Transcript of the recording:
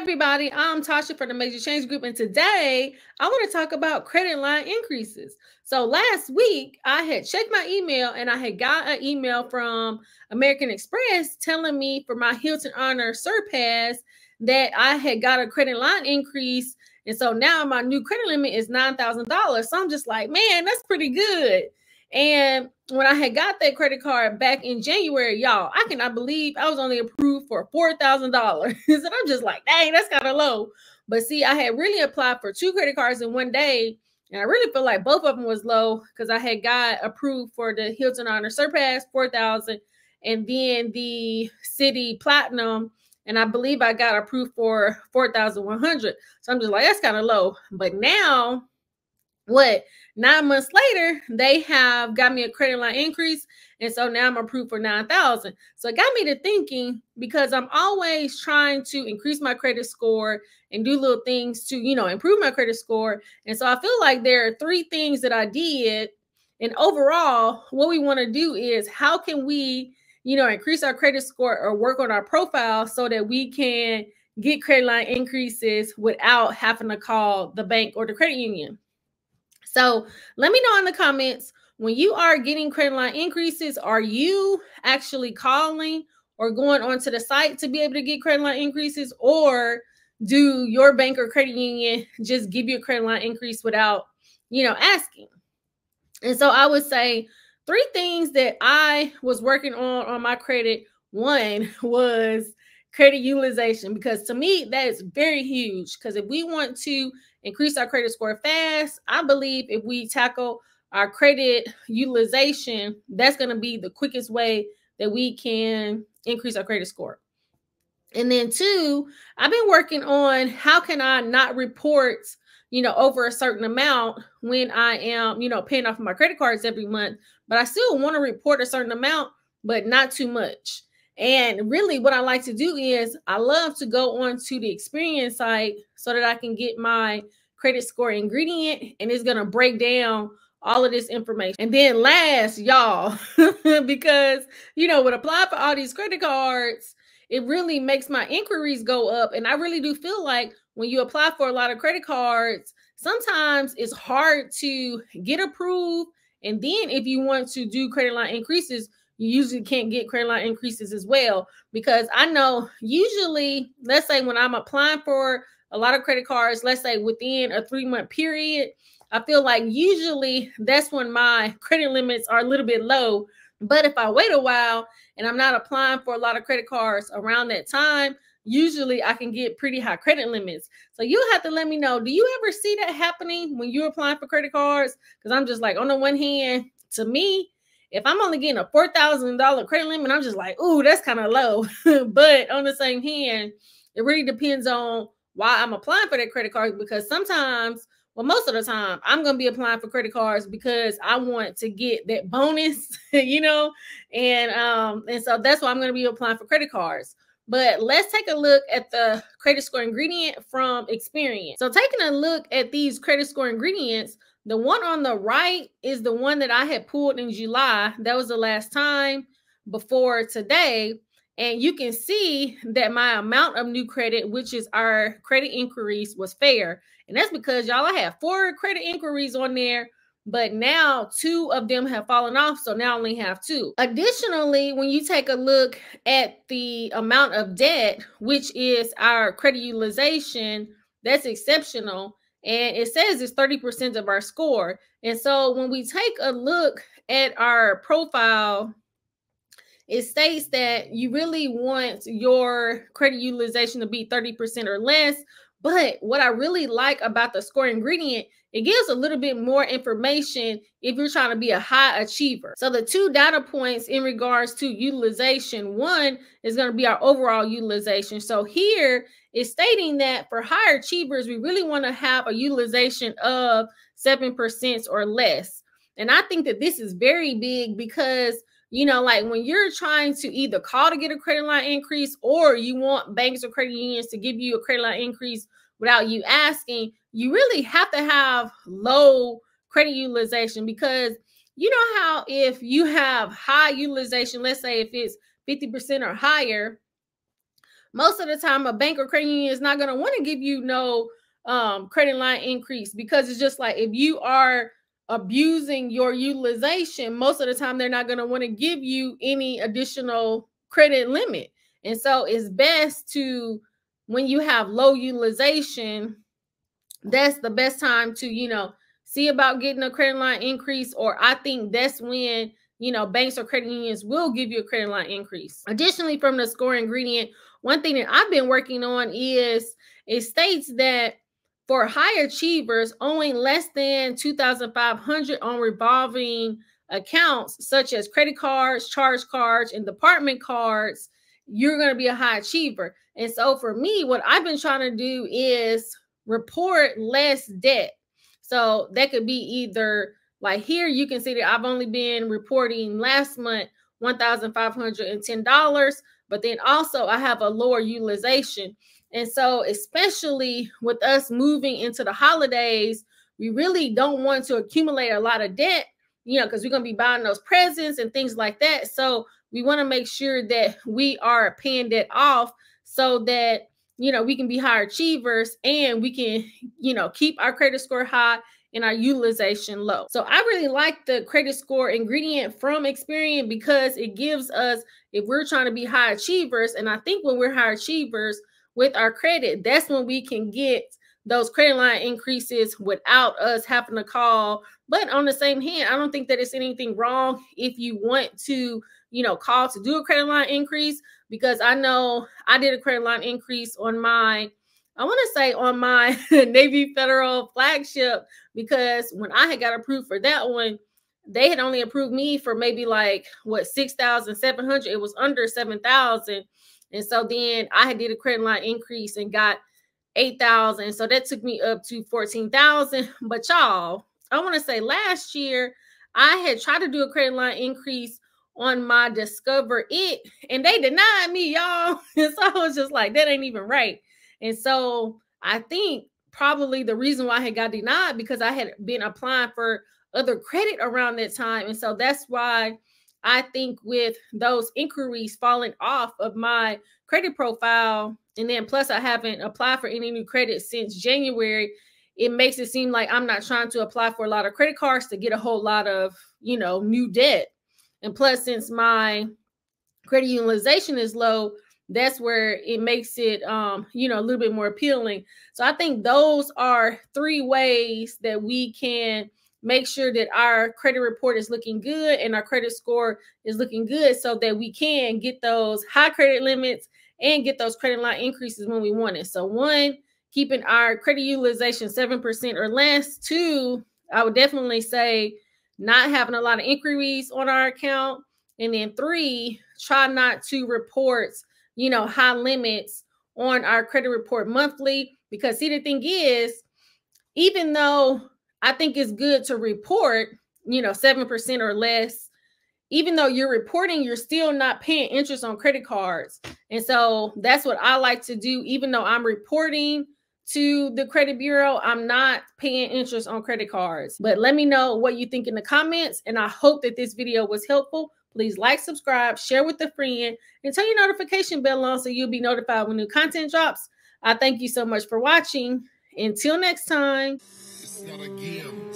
everybody, I'm Tasha from the Major Change Group, and today I want to talk about credit line increases. So last week I had checked my email and I had got an email from American Express telling me for my Hilton Honor Surpass that I had got a credit line increase. And so now my new credit limit is $9,000. So I'm just like, man, that's pretty good. And when I had got that credit card back in January, y'all, I cannot believe I was only approved for $4,000. And I'm just like, dang, that's kind of low. But see, I had really applied for 2 credit cards in one day. And I really feel like both of them was low because I had got approved for the Hilton Honor Surpass, 4,000, and then the City Platinum. And I believe I got approved for 4,100. So I'm just like, that's kind of low. But now, 9 months later, they have got me a credit line increase. And so now I'm approved for 9,000. So it got me to thinking, because I'm always trying to increase my credit score and do little things to, improve my credit score. And so I feel like there are 3 things that I did. And overall, what we want to do is how can we, increase our credit score or work on our profile so that we can get credit line increases without having to call the bank or the credit union. So let me know in the comments, when you are getting credit line increases, are you actually calling or going onto the site to be able to get credit line increases, or do your bank or credit union just give you a credit line increase without, asking? And so I would say 3 things that I was working on my credit. One was credit utilization, because to me, that is very huge. Because if we want to increase our credit score fast, I believe if we tackle our credit utilization, that's going to be the quickest way that we can increase our credit score. And then 2, I've been working on how can I not report, over a certain amount when I am, paying off my credit cards every month, but I still want to report a certain amount, but not too much. And really what I like to do is I love to go on to the Experience site so that I can get my credit score ingredient, and it's going to break down all of this information. And then last, y'all, because, with applying for all these credit cards, it really makes my inquiries go up. And I really do feel like when you apply for a lot of credit cards, sometimes it's hard to get approved. And then if you want to do credit line increases, you usually can't get credit line increases as well. Because I know usually, let's say when I'm applying for a lot of credit cards, let's say within a 3-month period, I feel like usually that's when my credit limits are a little bit low. But if I wait a while and I'm not applying for a lot of credit cards around that time, usually I can get pretty high credit limits. So you'll have to let me know, do you ever see that happening when you're applying for credit cards? Because I'm just like, on the one hand, to me, if I'm only getting a $4,000 credit limit, I'm just like, ooh, that's kind of low. But on the same hand, it really depends on why I'm applying for that credit card, because sometimes, well, most of the time, I'm going to be applying for credit cards because I want to get that bonus, and so that's why I'm going to be applying for credit cards. But let's take a look at the credit score ingredient from Experience. So taking a look at these credit score ingredients, the one on the right is the one that I had pulled in July. That was the last time before today. And you can see that my amount of new credit, which is our credit inquiries, was fair. And that's because, y'all, I had 4 credit inquiries on there, but now 2 of them have fallen off. So now I only have 2. Additionally, when you take a look at the amount of debt, which is our credit utilization, that's exceptional. And it says it's 30% of our score. And so when we take a look at our profile, it states that you really want your credit utilization to be 30% or less. But what I really like about the score ingredient, it gives a little bit more information if you're trying to be a high achiever. So the 2 data points in regards to utilization, one is going to be our overall utilization. So here it's stating that for higher achievers, we really want to have a utilization of 7% or less. And I think that this is very big because, like when you're trying to either call to get a credit line increase, or you want banks or credit unions to give you a credit line increase without you asking, you really have to have low credit utilization. Because you know how if you have high utilization, let's say if it's 50% or higher, most of the time a bank or credit union is not going to want to give you no credit line increase, because it's just like, if you are abusing your utilization, most of the time they're not going to want to give you any additional credit limit. And so it's best to, when you have low utilization, that's the best time to, see about getting a credit line increase. Or I think that's when, banks or credit unions will give you a credit line increase. Additionally, from the score ingredient, one thing that I've been working on is, it states that for high achievers owing less than $2,500 on revolving accounts, such as credit cards, charge cards, and department cards, you're going to be a high achiever. And so for me, what I've been trying to do is report less debt. So that could be either, like here, you can see that I've only been reporting last month $1,510, but then also I have a lower utilization. And so especially with us moving into the holidays, we really don't want to accumulate a lot of debt, because we're going to be buying those presents and things like that. So we want to make sure that we are paying debt off, so that, we can be high achievers and we can, keep our credit score high and our utilization low. So I really like the credit score ingredient from Experian, because it gives us, if we're trying to be high achievers, and I think when we're high achievers with our credit, that's when we can get those credit line increases without us having to call. But on the same hand, I don't think that it's anything wrong if you want to, call to do a credit line increase, because I know I did a credit line increase on my, I want to say on my Navy Federal flagship, because when I had got approved for that one, they had only approved me for maybe like, what, 6,700. It was under 7,000. And so then I had did a credit line increase and got 8,000. So that took me up to 14,000. But y'all, I want to say last year I had tried to do a credit line increase on my Discover It, and they denied me, y'all. And so I was just like, that ain't even right. And so I think probably the reason why I had got denied, because I had been applying for other credit around that time. And so that's why I think with those inquiries falling off of my credit profile, and then plus I haven't applied for any new credit since January, it makes it seem like I'm not trying to apply for a lot of credit cards to get a whole lot of, new debt. And plus, since my credit utilization is low, that's where it makes it, a little bit more appealing. So I think those are 3 ways that we can make sure that our credit report is looking good and our credit score is looking good, so that we can get those high credit limits and get those credit line increases when we want it. So 1, keeping our credit utilization 7% or less. 2, I would definitely say not having a lot of inquiries on our account. And then 3, try not to report, high limits on our credit report monthly. Because see, the thing is, even though I think it's good to report, 7% or less, even though you're reporting, you're still not paying interest on credit cards. And so that's what I like to do. Even though I'm reporting to the credit bureau, I'm not paying interest on credit cards. But let me know what you think in the comments. And I hope that this video was helpful. Please like, subscribe, share with a friend, and turn your notification bell on so you'll be notified when new content drops. I thank you so much for watching. Until next time. It's not a game,